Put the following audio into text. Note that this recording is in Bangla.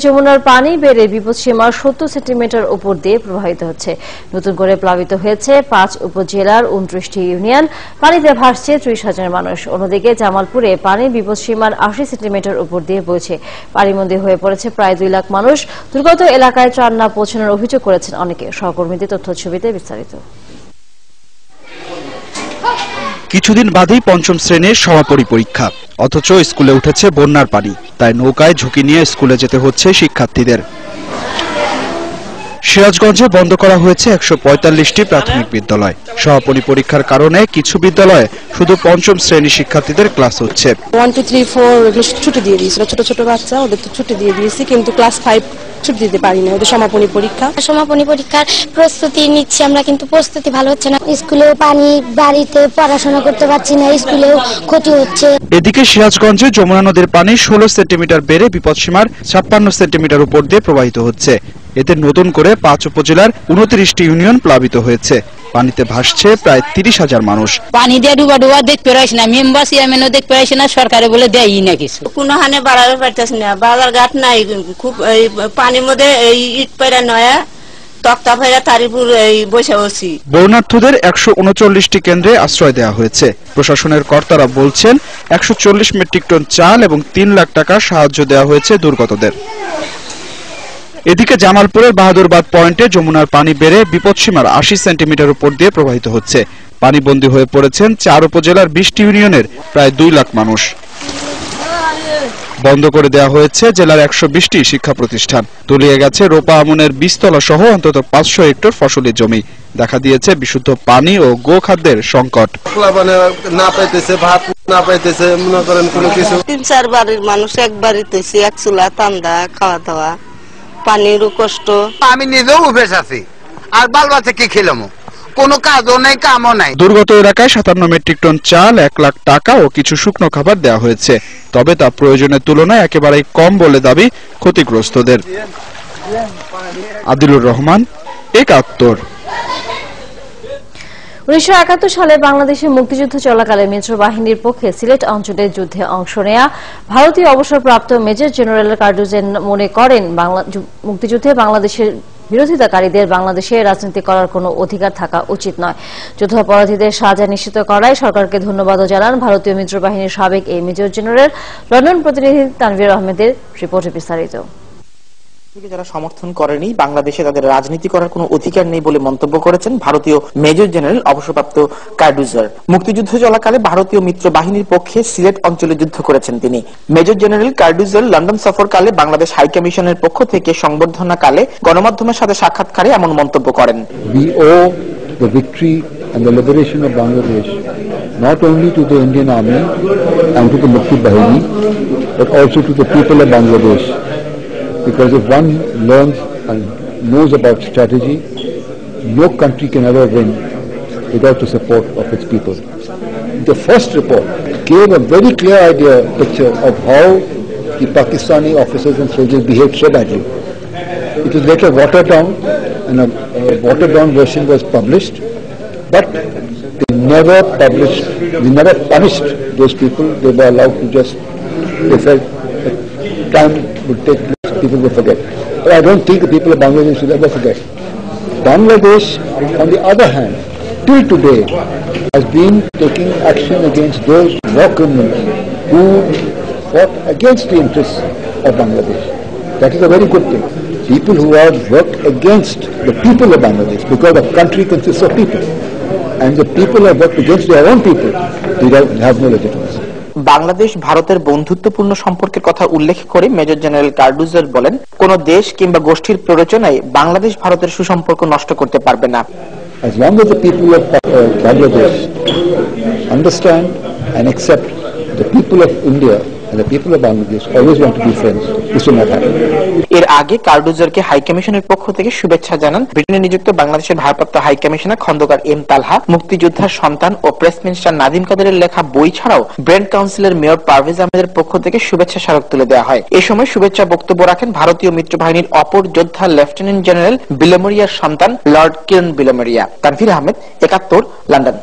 যমুনার পানি বেড়ে বিপদসীমার 70 সেন্টিমিটার উপর দিয়ে প্রবাহিত হচ্ছে। নতুন করে প্লাবিত হয়েছে 5 উপজেলার 29টি ইউনিয়ন। পানিতে ভাসছে 30,000 মানুষ। অন্যদিকে জামালপুরে পানি বিপদসীমার 80 সেন্টিমিটার উপর দিয়ে বইছে। পানিবন্দী হয়ে পড়েছে প্রায় 2 লাখ মানুষ। দুর্গত এলাকায় ত্রাণ না পৌঁছানোর অভিযোগ করেছেন অনেকে। সহকর্মীদের তথ্যছবিতে বিস্তারিত। কিছুদিন বাদেই পঞ্চম শ্রেণীর সমাপনী পরীক্ষা, অথচ স্কুলে উঠেছে বন্যার পানি। তাই নৌকায় ঝুঁকি নিয়ে স্কুলে যেতে হচ্ছে শিক্ষার্থীদের। সিরাজগঞ্জে বন্ধ করা হয়েছে 145টি প্রাথমিক বিদ্যালয়। সমাপনী পরীক্ষার কারণে কিছু বিদ্যালয়ে শুধু পঞ্চম শ্রেণীর শিক্ষার্থীদের ক্লাস হচ্ছে। 1, 2, 3, 4 ছুটি দিয়ে দিয়েছিল, ছোট ছোট বাচ্চা, ওদের তো ছুটি দিয়ে দিয়েছি, কিন্তু ক্লাস 5 ছুটি দিতে পারিনি। ওদের সমাপনী পরীক্ষার প্রস্তুতি নিচ্ছি আমরা, কিন্তু প্রস্তুতি ভালো হচ্ছে না। স্কুলেও পানি, বাড়িতে পড়াশোনা করতে পারছি না, স্কুলেও ক্ষতি হচ্ছে। এদিকে সিরাজগঞ্জে যমুনা নদীর পানি 16 সেন্টিমিটার বেড়ে বিপদসীমার 56 সেন্টিমিটার উপর দিয়ে প্রবাহিত হচ্ছে। এতে নতুন করে 5 উপজেলার 29টি ইউনিয়ন প্লাবিত হয়েছে। পানিতে ভাসছে প্রায় 30,000 মানুষ। পানি দিয়ে ডুবা দেখতে পাইছি না, মেম্বার চেয়ারম্যানও দেখতে পাইছি না, সরকারে বলে দেয়ই না কিছু। কোনো হানে বাড়াতে পারতেছি না, বাজার ঘাট নাই, খুব এই পানির মধ্যে এই ইট পায়রা নয়া তক্তা ফাইরা তারিপুর এই বসে বসি। বন্যার্থীদের 139টি কেন্দ্রে আশ্রয় দেওয়া হয়েছে। প্রশাসনের কর্তারা বলছেন 140 মেট্রিক টন চাল এবং 3 লাখ টাকা সাহায্য দেওয়া হয়েছে দুর্গতদের। এদিকে জামালপুরের বাহাদুরবাদ পয়েন্টে যমুনার পানি বেড়ে বিপদসীমার 80 সেন্টিমিটার উপর দিয়ে প্রবাহিত হচ্ছে। পানিবন্দী হয়ে পড়েছেন 4 উপজেলার 20টি ইউনিয়নের প্রায় 2 লাখ মানুষ। বন্ধ করে দেওয়া হয়েছে জেলার 120টি শিক্ষা প্রতিষ্ঠান। তলিয়ে গেছে রোপা আমনের বীজতলা সহ অন্তত 500 হেক্টর ফসলি জমি। দেখা দিয়েছে বিশুদ্ধ পানি ও গোখাদ্যের সংকট। না পাইতেছে, ভাত না পাইতেছে, মনে করেন কোনো কিছু। 3-4 বাড়ির মানুষ এক বাড়িতে এক চুলা তান্দা, খাওয়া দাওয়া, পানিরও কষ্ট। আমি নিজেও উভেস আছি, আর বাল বাচ্চা কি খেলাম, কোনো কাজও নাই, কামও নাই। দুর্গত এলাকায় 57 মেট্রিক টন চাল, 1 লাখ টাকা ও কিছু শুকনো খাবার দেওয়া হয়েছে। তবে তা প্রয়োজনের তুলনায় একেবারেই কম বলে দাবি ক্ষতিগ্রস্তদের। আদিলুর রহমান, একাত্তর। 1971 সালে বাংলাদেশের মুক্তিযুদ্ধ চলাকালে মিত্র বাহিনীর পক্ষে সিলেট অঞ্চলের যুদ্ধে অংশ নেয়া ভারতীয় অবসরপ্রাপ্ত মেজর জেনারেল কার্ডুজেন মনে করেন মুক্তিযুদ্ধে বাংলাদেশের বিরোধিতাকারীদের বাংলাদেশে রাজনীতি করার কোনো অধিকার থাকা উচিত নয়। যুদ্ধাপরাধীদের সাজা নিশ্চিত করায় সরকারকে ধন্যবাদও জানান ভারতীয় মিত্র বাহিনীর সাবেক এই মেজর জেনারেল। লন্ডন প্রতিনিধি তানভীর আহমেদের রিপোর্টে বিস্তারিত। যারা সমর্থন করেনি বাংলাদেশে তাদের রাজনীতি করার কোনো অধিকার নেই বলে মন্তব্য করেছেন ভারতীয় মেজর জেনারেল অবসরপ্রাপ্ত কার্ডুজার। মুক্তিযুদ্ধ চলাকালে ভারতীয় মিত্র বাহিনীর পক্ষে সিলেট অঞ্চলে যুদ্ধ করেছেন তিনি। মেজর জেনারেল কার্ডুজার লন্ডন সফরকালে বাংলাদেশ হাই কমিশনের পক্ষ থেকে সংবর্ধনাকালে গণমাধ্যমের সাথে সাক্ষাৎকারে এমন মন্তব্য করেন। We owe the victory and the liberation of Bangladesh not only to the Indian Army and to the Mukti Bahini but also to the people of Bangladesh. Because if one learns and knows about strategy, no country can ever win without the support of its people. The first report gave a very clear picture of how the Pakistani officers and soldiers behaved so badly. It was later watered down and a watered down version was published, but they never punished those people. They were allowed to they felt that time would take place. People will forget. But I don't think the people of Bangladesh will ever forget. Bangladesh, on the other hand, till today, has been taking action against those war criminals who fought against the interests of Bangladesh. That is a very good thing. People who have worked against the people of Bangladesh, because the country consists of people, and the people have worked against their own people, they have no legitimacy. Bangladesh ভারতের বন্ধুত্বপূর্ণ সম্পর্কের কথা উল্লেখ করে মেজর জেনারেল কার্ডুজার বলেন, কোন দেশ কিংবা গোষ্ঠীর প্ররোচনায় বাংলাদেশ ভারতের সুসম্পর্ক নষ্ট করতে পারবে না। As long as the people of Bangladesh understand and accept the people of India and the people of Bangladesh always want to be friends, this will not happen. এর আগে কার্ডুজারকে হাই কমিশনের পক্ষ থেকে শুভেচ্ছা জানান ব্রিটেনে নিযুক্ত বাংলাদেশের ভারপ্রাপ্ত হাই কমিশনার খন্দকার এম তালহা। মুক্তিযোদ্ধার সন্তান ও প্রেস মিনিস্টার নাদিম কাদেরের লেখা বই ছাড়াও ব্র্যান্ড কাউন্সিলের মেয়র পারভেজ আহমেদের পক্ষ থেকে শুভেচ্ছা স্মারক তুলে দেওয়া হয়। এ সময় শুভেচ্ছা বক্তব্য রাখেন ভারতীয় মিত্র বাহিনীর অপর যোদ্ধা লেফটেন্যান্ট জেনারেল বিলোমরিয়ার সন্তান লর্ড কিরণ বিলোমরিয়া। তানভীর আহমেদ, একাত্তর, লন্ডন।